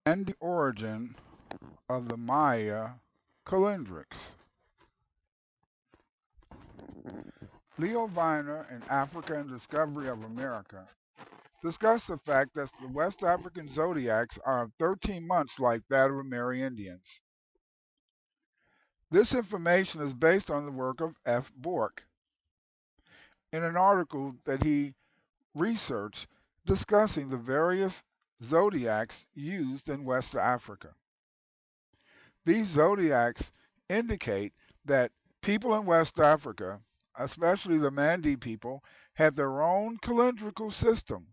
and the origin of the Maya calendrics. Leo Viner in Africa and Discovery of America discussed the fact that the West African zodiacs are 13 months like that of Amerindians. This information is based on the work of F. Bork in an article that he researched discussing the various zodiacs used in West Africa. These zodiacs indicate that people in West Africa, especially the Mandi people, had their own calendrical system,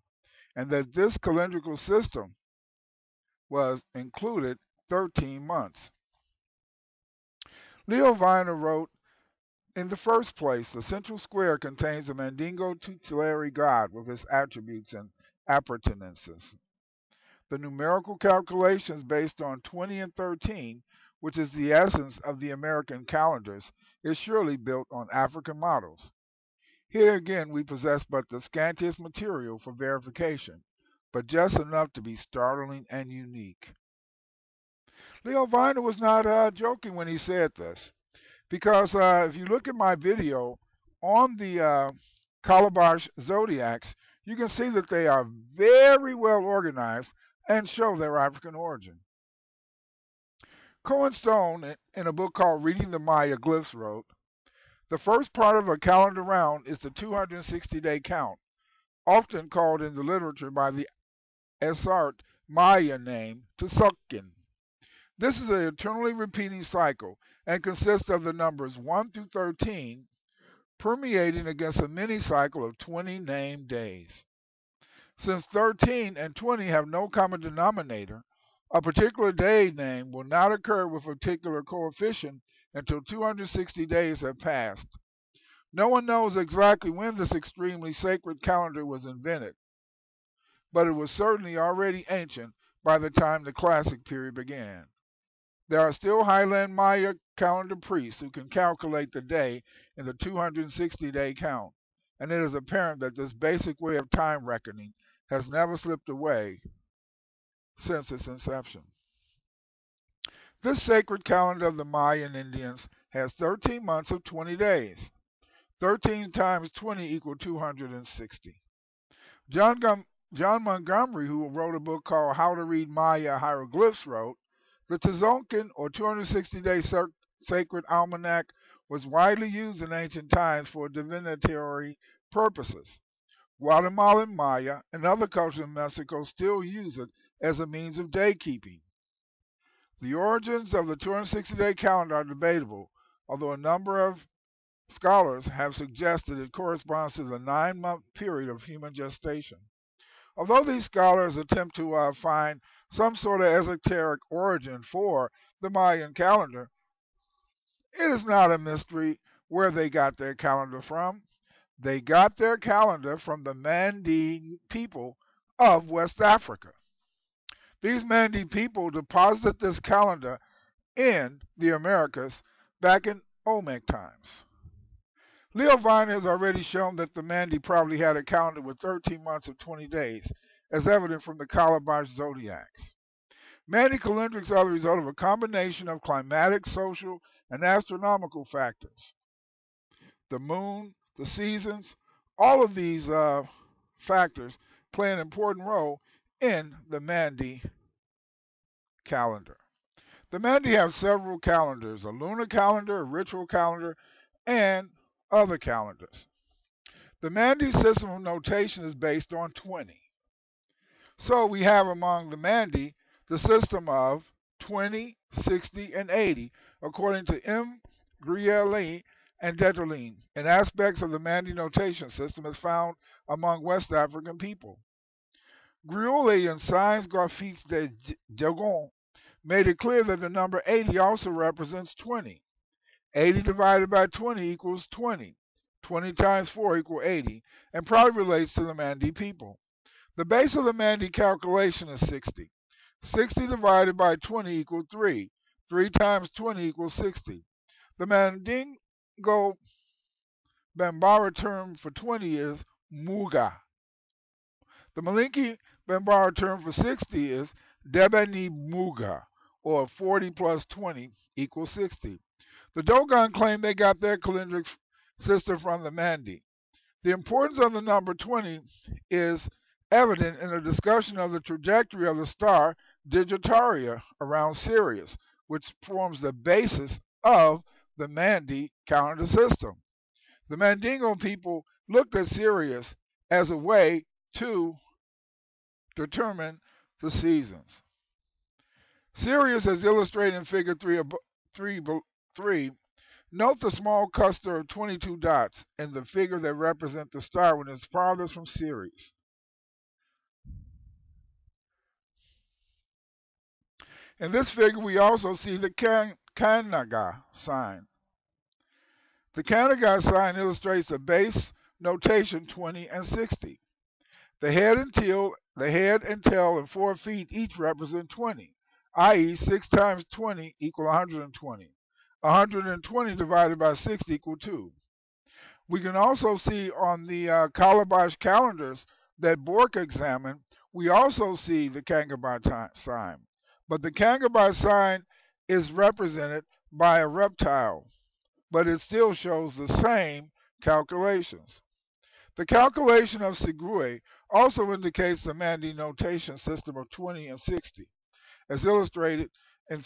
and that this calendrical system was included 13 months. Leo Viner wrote, in the first place, the central square contains a Mandingo tutelary god with his attributes and appurtenances. The numerical calculations based on 20 and 13, which is the essence of the American calendars, is surely built on African models. Here again we possess but the scantiest material for verification, but just enough to be startling and unique. Leo Viner was not joking when he said this, because if you look at my video on the Calabash zodiacs, you can see that they are very well organized and show their African origin. Cohen Stone, in a book called Reading the Maya Glyphs, wrote, the first part of a calendar round is the 260-day count, often called in the literature by the Essart Maya name Tzolk'in. This is an eternally repeating cycle and consists of the numbers 1 through 13 permeating against a mini-cycle of 20 named days. Since 13 and 20 have no common denominator, a particular day name will not occur with a particular coefficient until 260 days have passed. No one knows exactly when this extremely sacred calendar was invented, but it was certainly already ancient by the time the classic period began. There are still Highland Maya calendar priests who can calculate the day in the 260-day count, and it is apparent that this basic way of time reckoning has never slipped away since its inception. This sacred calendar of the Mayan Indians has 13 months of 20 days. 13 times 20 equals 260. John Montgomery, who wrote a book called How to Read Maya Hieroglyphs, wrote, the Tzolk'in, or 260-day sacred almanac, was widely used in ancient times for divinatory purposes. Guatemalan Maya and other cultures in Mexico still use it as a means of day keeping. The origins of the 260-day calendar are debatable, although a number of scholars have suggested it corresponds to the 9-month period of human gestation. Although these scholars attempt to find some sort of esoteric origin for the Mayan calendar, it is not a mystery where they got their calendar from. They got their calendar from the Mandi people of West Africa. These Mandi people deposited this calendar in the Americas back in Olmec times. Leo Viner has already shown that the Mandi probably had a calendar with 13 months of 20 days, as evident from the Calabash zodiacs. Mandi calendrics are the result of a combination of climatic, social, and astronomical factors. The moon, the seasons, all of these factors play an important role in the Mandi calendar. The Mandi have several calendars, a lunar calendar, a ritual calendar, and other calendars. The Mandi system of notation is based on 20. So we have among the Mandi the system of 20, 60, and 80, according to M. Griele and Deterline, and aspects of the Mandi notation system is found among West African people. Griole in Signes Graphiques de Jagon made it clear that the number 80 also represents 20. 80 divided by 20 equals 20. 20 times 4 equals 80, and probably relates to the Mandi people. The base of the Mandi calculation is 60. 60 divided by 20 equals 3. 3 times 20 equals 60. The Mandingo Bambara term for 20 is Muga. The Malinke Bambara term for 60 is Debeni Muga, or 40 plus 20 equals 60. The Dogon claim they got their calendric system from the Mandi. The importance of the number 20 is evident in a discussion of the trajectory of the star Digitaria around Sirius, which forms the basis of the Mandi calendar system. The Mandingo people looked at Sirius as a way to determine the seasons. Sirius, as illustrated in Figure 3, note the small cluster of 22 dots in the figure that represent the star when it's farthest from Sirius. In this figure, we also see the Kanaga sign. The Kanaga sign illustrates the base notation 20 and 60. The head and tail and 4 feet each represent 20, i.e. 6 times 20 equal 120. 120 divided by 6 equal 2. We can also see on the Calabash calendars that Bork examined, we also see the Kangabai sign. But the Kangabai sign is represented by a reptile, but it still shows the same calculations. The calculation of Sigrui also indicates the Mandi notation system of 20 and 60, as illustrated in the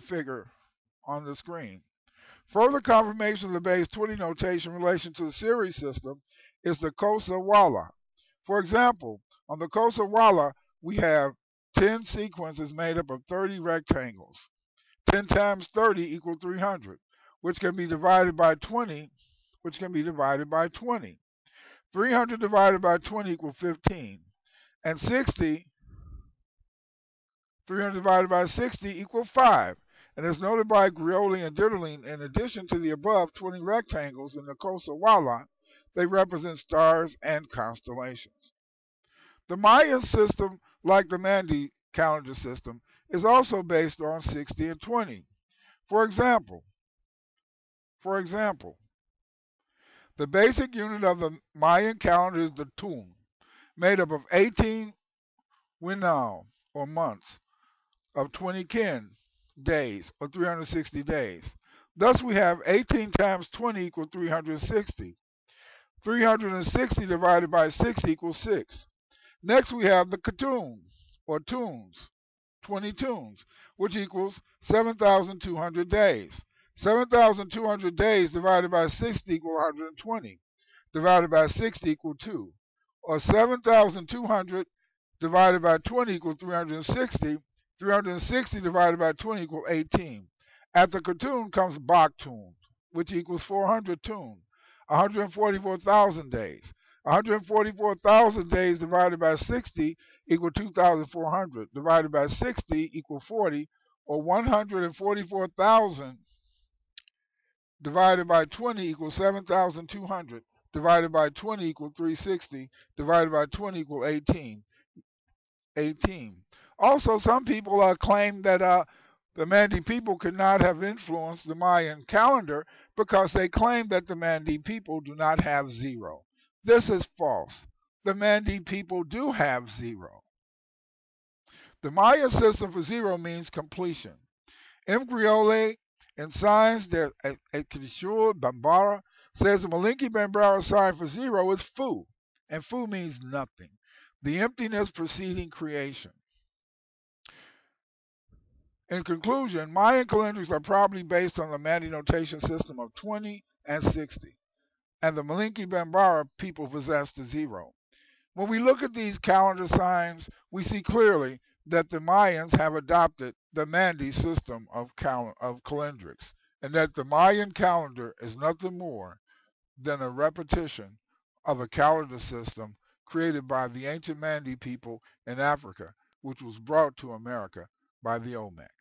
figure on the screen. Further confirmation of the base 20 notation in relation to the series system is the Kosa Wala. For example, on the Kosa Wala, we have 10 sequences made up of 30 rectangles. 10 times 30 equals 300, which can be divided by 20, 300 divided by 20 equals 15. And 300 divided by 60 equals 5. And as noted by Grioli and Ditterling, in addition to the above 20 rectangles in the Kosa Wala, they represent stars and constellations. The Mayan system, like the Mandi calendar system, is also based on 60 and 20. For example, the basic unit of the Mayan calendar is the tun, made up of 18 winal, or months, of 20 kin, days, or 360 days. Thus we have 18 times 20 equals 360. 360 divided by 6 equals 6. Next we have the katun, or tunes, 20 tunes, which equals 7,200 days. 7,200 days divided by 60 equals 120. Divided by 60 equals 2. Or 7,200 divided by 20 equals 360. 360 divided by 20 equals 18. At the Katun comes Baktun, which equals 400 tun, 144,000 days. 144,000 days divided by 60 equals 2,400. Divided by 60 equals 40, or 144,000 divided by 20 equals 7,200. Divided by 20 equals 360. Divided by 20 equals 18. Also, some people claim that the Mandi people could not have influenced the Mayan calendar because they claim that the Mandi people do not have zero. This is false. The Mandi people do have zero. The Maya system for zero means completion. M. Griole, in Science de Écriture Bambara, says the Malinki Bambara sign for zero is Fu, and Fu means nothing, the emptiness preceding creation. In conclusion, Mayan calendars are probably based on the Mandi notation system of 20 and 60, and the Malinki Bambara people possess the zero. When we look at these calendar signs, we see clearly that the Mayans have adopted the Mandi system of calendrics, and that the Mayan calendar is nothing more than a repetition of a calendar system created by the ancient Mandi people in Africa, which was brought to America by the Olmecs.